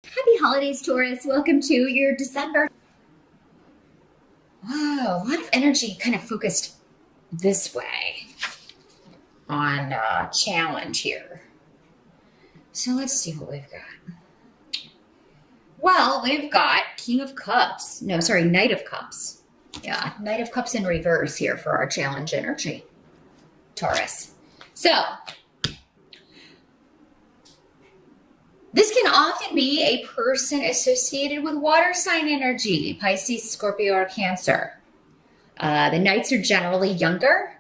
Happy holidays, Taurus. Welcome to your December. Wow, a lot of energy kind of focused this way on challenge here. So let's see what we've got. Well, we've got King of Cups. No, sorry, Knight of Cups. Yeah, Knight of Cups in reverse here for our challenge energy, Taurus. So this can often be a person associated with water sign energy, Pisces, Scorpio, or Cancer. The Knights are generally younger,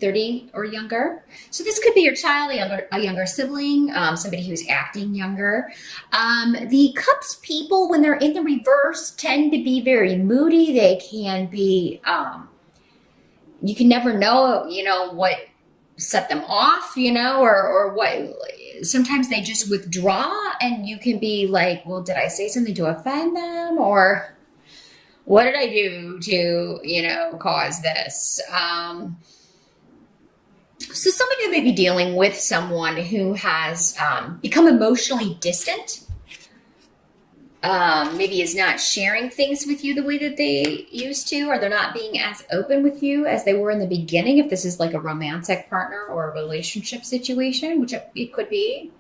30 or younger. So this could be your child, a younger sibling, somebody who's acting younger. The Cups people, when they're in the reverse, tend to be very moody. They can be, you can never know, what set them off, or what. Sometimes they just withdraw and you can be like, well, did I say something to offend them? Or what did I do to, cause this? So some of you may be dealing with someone who has become emotionally distant. Maybe is not sharing things with you the way that they used to, or they're not being as open with you as they were in the beginning, if this is like a romantic partner or a relationship situation, which it could be.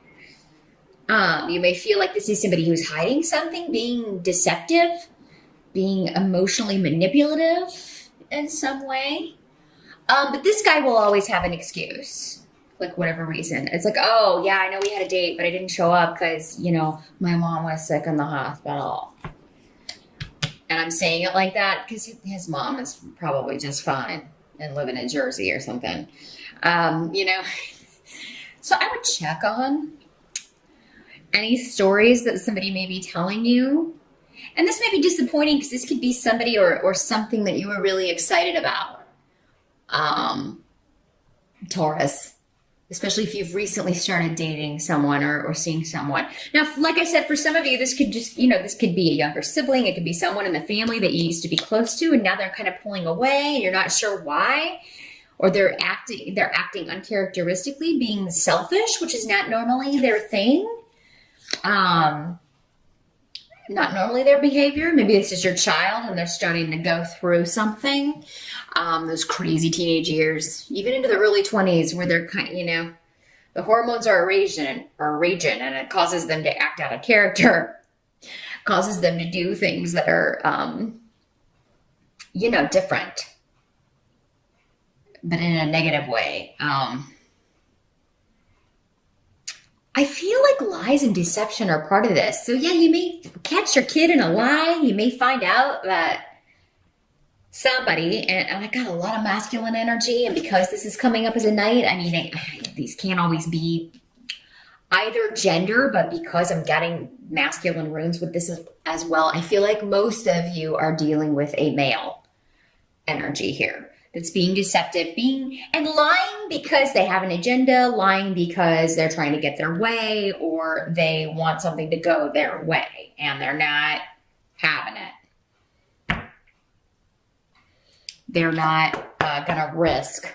You may feel like this is somebody who's hiding something, being deceptive, being emotionally manipulative in some way. But this guy will always have an excuse, like whatever reason. It's like, oh, yeah, I know we had a date, but I didn't show up because, my mom was sick in the hospital. And I'm saying it like that because his mom is probably just fine and living in Jersey or something. So I would check on any stories that somebody may be telling you. And this may be disappointing because this could be somebody or something that you were really excited about. Taurus, especially if you've recently started dating someone or seeing someone. Now, like I said, for some of you, this could just, this could be a younger sibling. It could be someone in the family that you used to be close to, and now they're kind of pulling away and you're not sure why, or they're acting uncharacteristically, being selfish, which is not normally their thing. Not normally their behavior. Maybe it's just your child and they're starting to go through something. Those crazy teenage years, even into the early 20s, where they're kind, the hormones are raging, and it causes them to act out of character, causes them to do things that are, different, but in a negative way. I feel like lies and deception are part of this. So yeah, you may catch your kid in a lie. You may find out that somebody, and I got a lot of masculine energy, and because this is coming up as a night, these can't always be either gender, but because I'm getting masculine runes with this as well, I feel like most of you are dealing with a male energy here that's being deceptive, and lying because they have an agenda, lying because they're trying to get their way, or they want something to go their way and they're not having it. They're not gonna risk.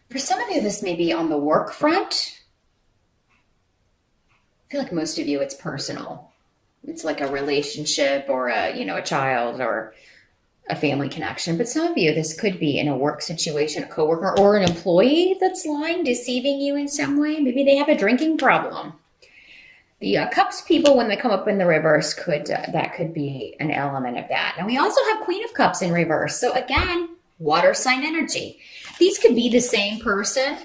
For some of you, this may be on the work front. I feel like most of you, it's personal. It's like a relationship or a child or a family connection. But some of you, this could be in a work situation, a coworker or an employee that's lying, deceiving you in some way. Maybe they have a drinking problem. The Cups people, when they come up in the reverse, that could be an element of that. And we also have Queen of Cups in reverse. So again, water sign energy. These could be the same person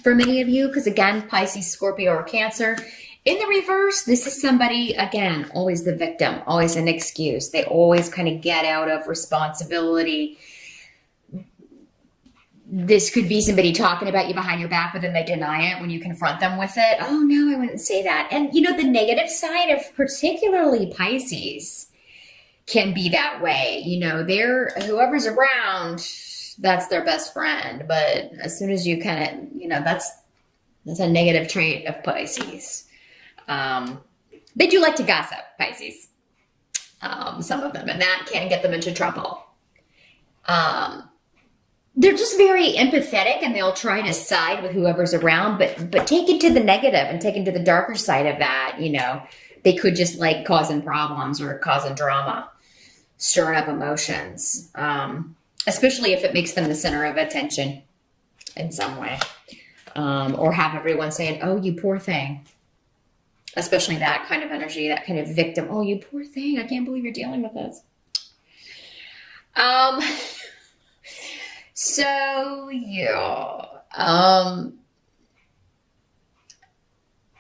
for many of you, because again, Pisces, Scorpio, or Cancer. In the reverse, this is somebody, again, always the victim, always an excuse. They always kind of get out of responsibility. This could be somebody talking about you behind your back, but then they deny it when you confront them with it. Oh, no, I wouldn't say that. And, the negative side of particularly Pisces can be that way. Whoever's around, that's their best friend. But as soon as you kind of, that's a negative trait of Pisces. They do like to gossip, Pisces. Some of them, and that can get them into trouble. they're just very empathetic and they'll try to side with whoever's around, but take it to the negative and take it to the darker side of that, they could just like causing problems or causing drama, stirring up emotions, especially if it makes them the center of attention in some way, or have everyone saying, oh, you poor thing, especially that kind of energy, that kind of victim. Oh, you poor thing. I can't believe you're dealing with this. So yeah,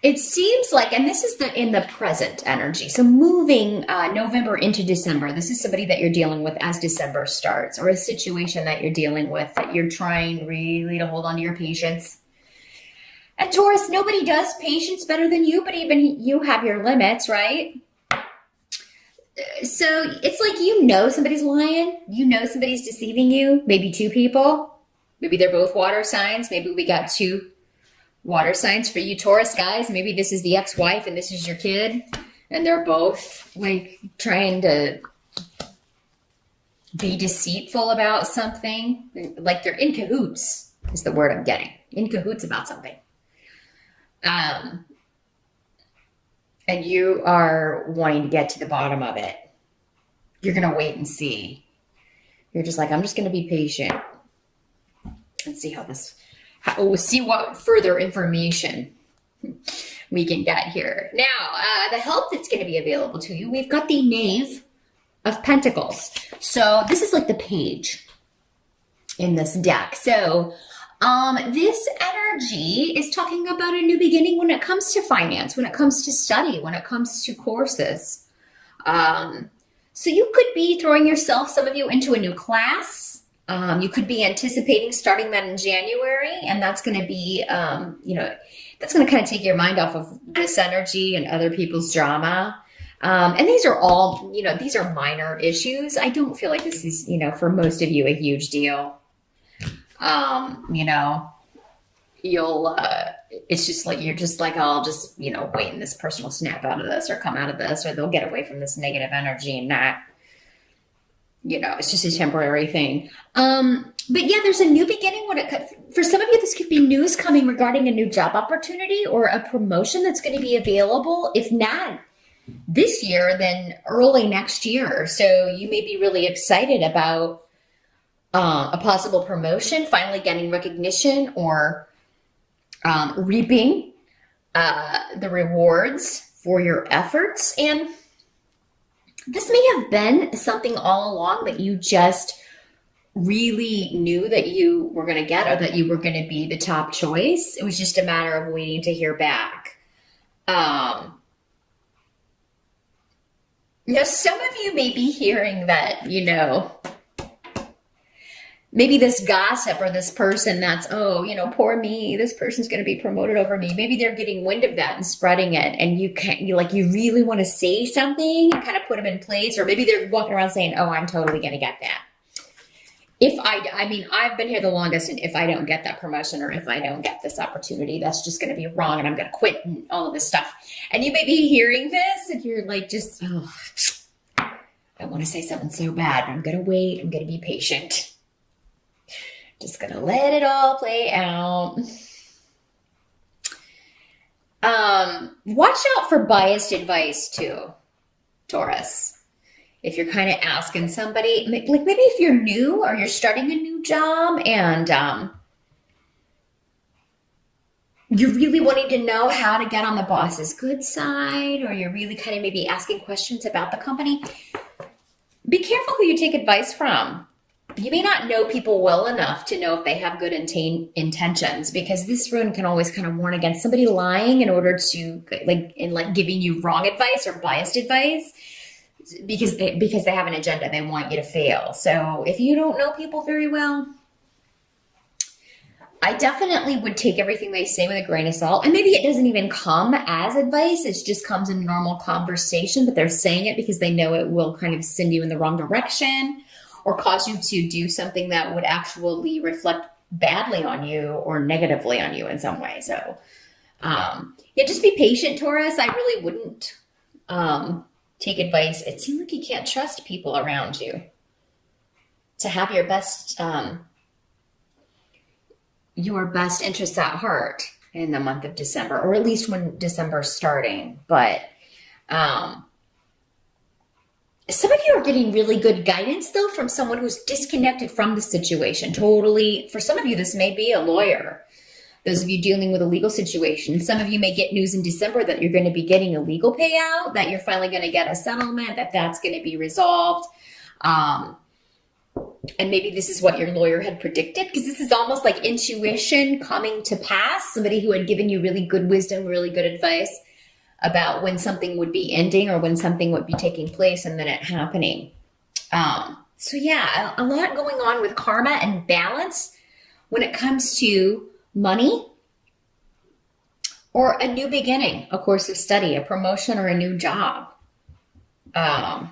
it seems like, and this is in the present energy. So moving November into December, this is somebody that you're dealing with as December starts, or a situation that you're dealing with that you're trying really to hold on to your patience. And Taurus, nobody does patience better than you, but even you have your limits, right? So it's like, somebody's lying, somebody's deceiving you, maybe two people, maybe they're both water signs, maybe we got two water signs for you Taurus guys, maybe this is the ex-wife and this is your kid, and they're both like trying to be deceitful about something, like they're in cahoots is the word I'm getting, in cahoots about something. And you are wanting to get to the bottom of it. You're going to wait and see. You're just like, I'm just going to be patient and see see what further information we can get here. Now, the help that's going to be available to you, we've got the Knave of Pentacles. So this is like the page in this deck. So this energy is talking about a new beginning when it comes to finance, when it comes to study, when it comes to courses. So you could be throwing some of you into a new class. You could be anticipating starting that in January, and that's going to be, that's going to kind of take your mind off of this energy and other people's drama. And these are all, these are minor issues. I don't feel like this is, for most of you, a huge deal. It's just like, you're just like, I'll just, wait, and this person will snap out of this or come out of this, or they'll get away from this negative energy and not, it's just a temporary thing. But yeah, there's a new beginning for some of you, this could be news coming regarding a new job opportunity or a promotion that's going to be available. If not this year, then early next year. So you may be really excited about a possible promotion, finally getting recognition, or reaping the rewards for your efforts. And this may have been something all along that you just really knew that you were going to get, or that you were going to be the top choice. It was just a matter of waiting to hear back. Now, some of you may be hearing that, maybe this gossip or this person that's, poor me, this person's going to be promoted over me. Maybe they're getting wind of that and spreading it. And you really want to say something and kind of put them in place. Or maybe they're walking around saying, oh, I'm totally going to get that. I've been here the longest, and if I don't get that promotion, or if I don't get this opportunity, that's just going to be wrong, and I'm going to quit, and all of this stuff. And you may be hearing this, and you're like, just, I want to say something so bad, but I'm going to wait. I'm going to be patient. Just going to let it all play out. Watch out for biased advice too, Taurus. If you're kind of asking somebody, like maybe if you're new or you're starting a new job and you're really wanting to know how to get on the boss's good side, or you're really kind of maybe asking questions about the company, be careful who you take advice from. You may not know people well enough to know if they have good intentions, because this rune can always kind of warn against somebody lying in order to giving you wrong advice or biased advice, because they have an agenda. They want you to fail. So if you don't know people very well, I definitely would take everything they say with a grain of salt. And maybe it doesn't even come as advice. It just comes in normal conversation, but they're saying it because they know it will kind of send you in the wrong direction, or cause you to do something that would actually reflect badly on you or negatively on you in some way. So, just be patient, Taurus. I really wouldn't take advice. It seems like you can't trust people around you to have your best your best interests at heart in the month of December, or at least when December's starting. But some of you are getting really good guidance, though, from someone who's disconnected from the situation. Totally. For some of you, this may be a lawyer. Those of you dealing with a legal situation. Some of you may get news in December that you're going to be getting a legal payout, that you're finally going to get a settlement, that's going to be resolved. And maybe this is what your lawyer had predicted, because this is almost like intuition coming to pass. Somebody who had given you really good wisdom, really good advice about when something would be ending or when something would be taking place, and then it happening. So yeah, a lot going on with karma and balance when it comes to money or a new beginning, a course of study, a promotion, or a new job. Now,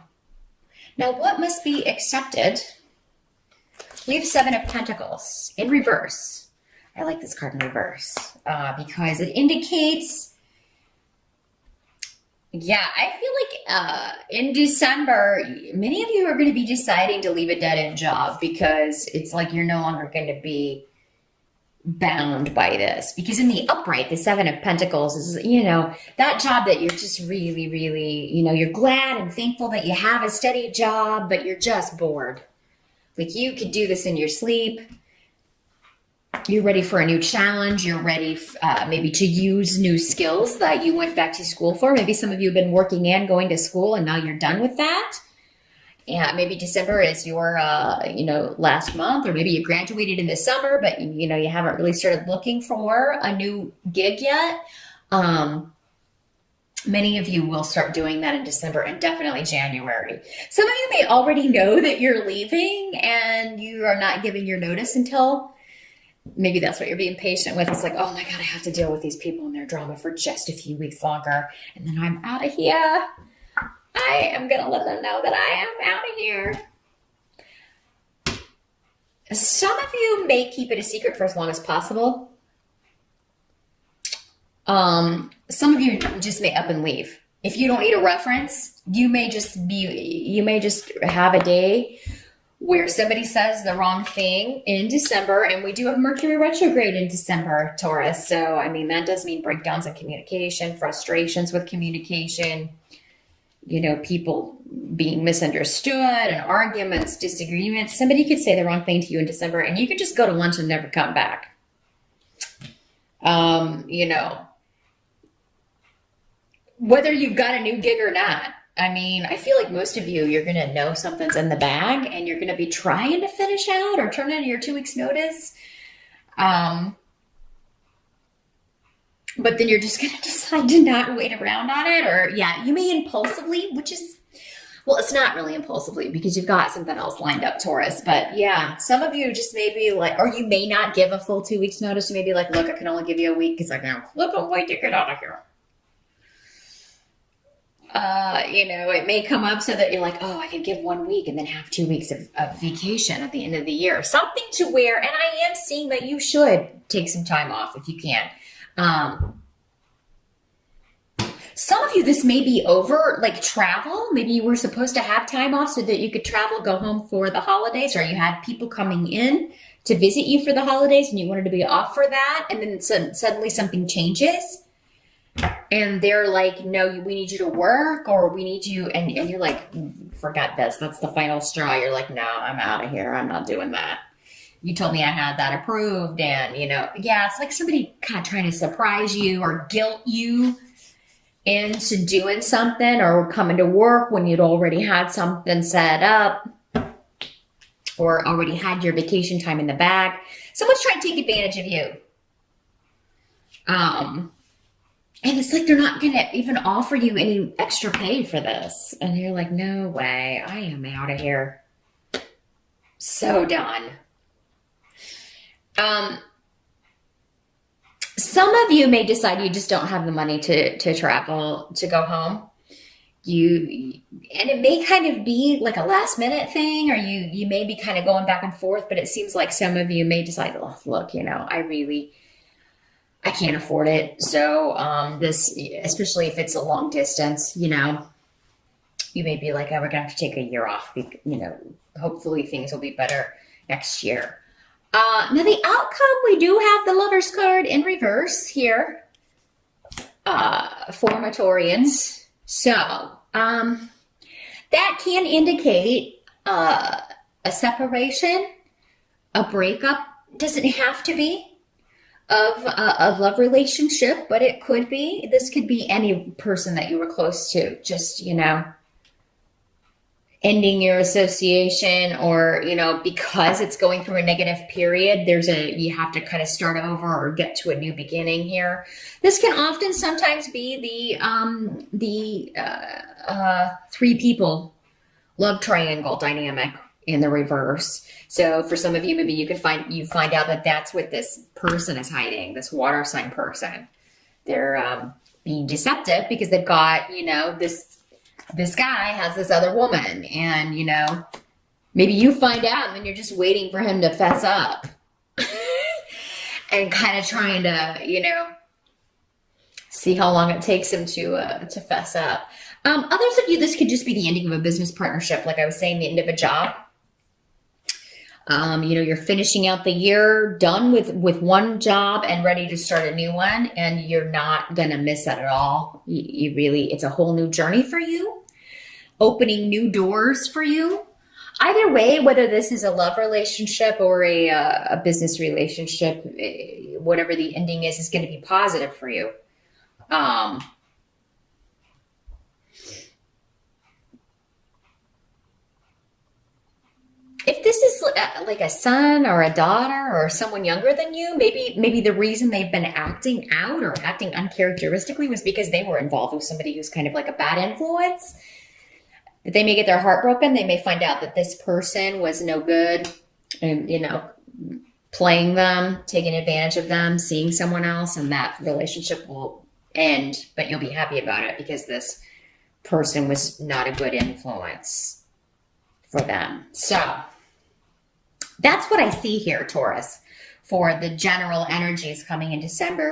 what must be accepted? We have 7 of Pentacles in reverse. I like this card in reverse because it indicates, yeah, I feel like in December, many of you are going to be deciding to leave a dead-end job because it's like you're no longer going to be bound by this. Because in the upright, the 7 of Pentacles is, that job that you're just really, really, you're glad and thankful that you have a steady job, but you're just bored. Like you could do this in your sleep. You're ready for a new challenge. You're ready maybe to use new skills that you went back to school for. Maybe some of you have been working and going to school and now you're done with that. Yeah, maybe December is your, last month, or maybe you graduated in the summer, but you haven't really started looking for a new gig yet. Many of you will start doing that in December and definitely January. Some of you may already know that you're leaving and you are not giving your notice until, maybe that's what you're being patient with. It's like, oh my God, I have to deal with these people and their drama for just a few weeks longer. And then I'm out of here. I am going to let them know that I am out of here. Some of you may keep it a secret for as long as possible. Some of you just may up and leave. If you don't need a reference, you may just have a day where somebody says the wrong thing in December, and we do have Mercury retrograde in December, Taurus. So, that does mean breakdowns in communication, frustrations with communication, people being misunderstood and arguments, disagreements. Somebody could say the wrong thing to you in December and you could just go to lunch and never come back. Whether you've got a new gig or not. I feel like most of you, you're going to know something's in the bag and you're going to be trying to finish out or turn in your 2 weeks notice. But then you're just going to decide to not wait around on it. Or yeah, you may impulsively, it's not really impulsively because you've got something else lined up, Taurus. But yeah, some of you just may be like, or you may not give a full 2 weeks notice. You may be like, look, I can only give you a week because I can flip a way to get out of here. It may come up so that you're like, oh, I can give 1 week and then have 2 weeks of vacation at the end of the year. Something to where, and I am seeing that you should take some time off if you can. Some of you, this may be over, like travel. Maybe you were supposed to have time off so that you could travel, go home for the holidays, or you had people coming in to visit you for the holidays and you wanted to be off for that. And then suddenly something changes and they're like, no, we need you to work, or we need you. And you're like, forgot this. That's the final straw. You're like, no, I'm out of here. I'm not doing that. You told me I had that approved. And, it's like somebody kind of trying to surprise you or guilt you into doing something or coming to work when you'd already had something set up or already had your vacation time in the bag. Someone's trying to take advantage of you. And it's like they're not going to even offer you any extra pay for this. And you're like, no way. I am out of here. So done. Some of you may decide you just don't have the money to travel, to go home. And it may kind of be like a last minute thing, or you may be kind of going back and forth, but it seems like some of you may decide, oh, look, I can't afford it. So, this, especially if it's a long distance, you may be like, oh, we're going to have to take a year off. Hopefully things will be better next year. Now the outcome, we do have the Lover's card in reverse here for Taurians. So that can indicate a separation, a breakup. Doesn't have to be of a love relationship, but it could be. This could be any person that you were close to, just, ending your association, or, because it's going through a negative period, you have to kind of start over or get to a new beginning here. This can often sometimes be the three people love triangle dynamic in the reverse. So for some of you, maybe you find out that that's what this person is hiding, this water sign person. They're being deceptive because they've got, this guy has this other woman, and, maybe you find out and then you're just waiting for him to fess up and kind of trying to, see how long it takes him to fess up. Others of you, this could just be the ending of a business partnership. Like I was saying, the end of a job. You're finishing out the year, done with one job and ready to start a new one, and you're not going to miss that at all. It's a whole new journey for you, opening new doors for you. Either way, whether this is a love relationship or a business relationship, whatever the ending is going to be positive for you. If this is like a son or a daughter or someone younger than you, maybe the reason they've been acting out or acting uncharacteristically was because they were involved with somebody who's kind of like a bad influence. That they may get their heart broken. They may find out that this person was no good, and playing them, taking advantage of them, seeing someone else, and that relationship will end. But you'll be happy about it because this person was not a good influence for them. So that's what I see here, Taurus, for the general energies coming in December.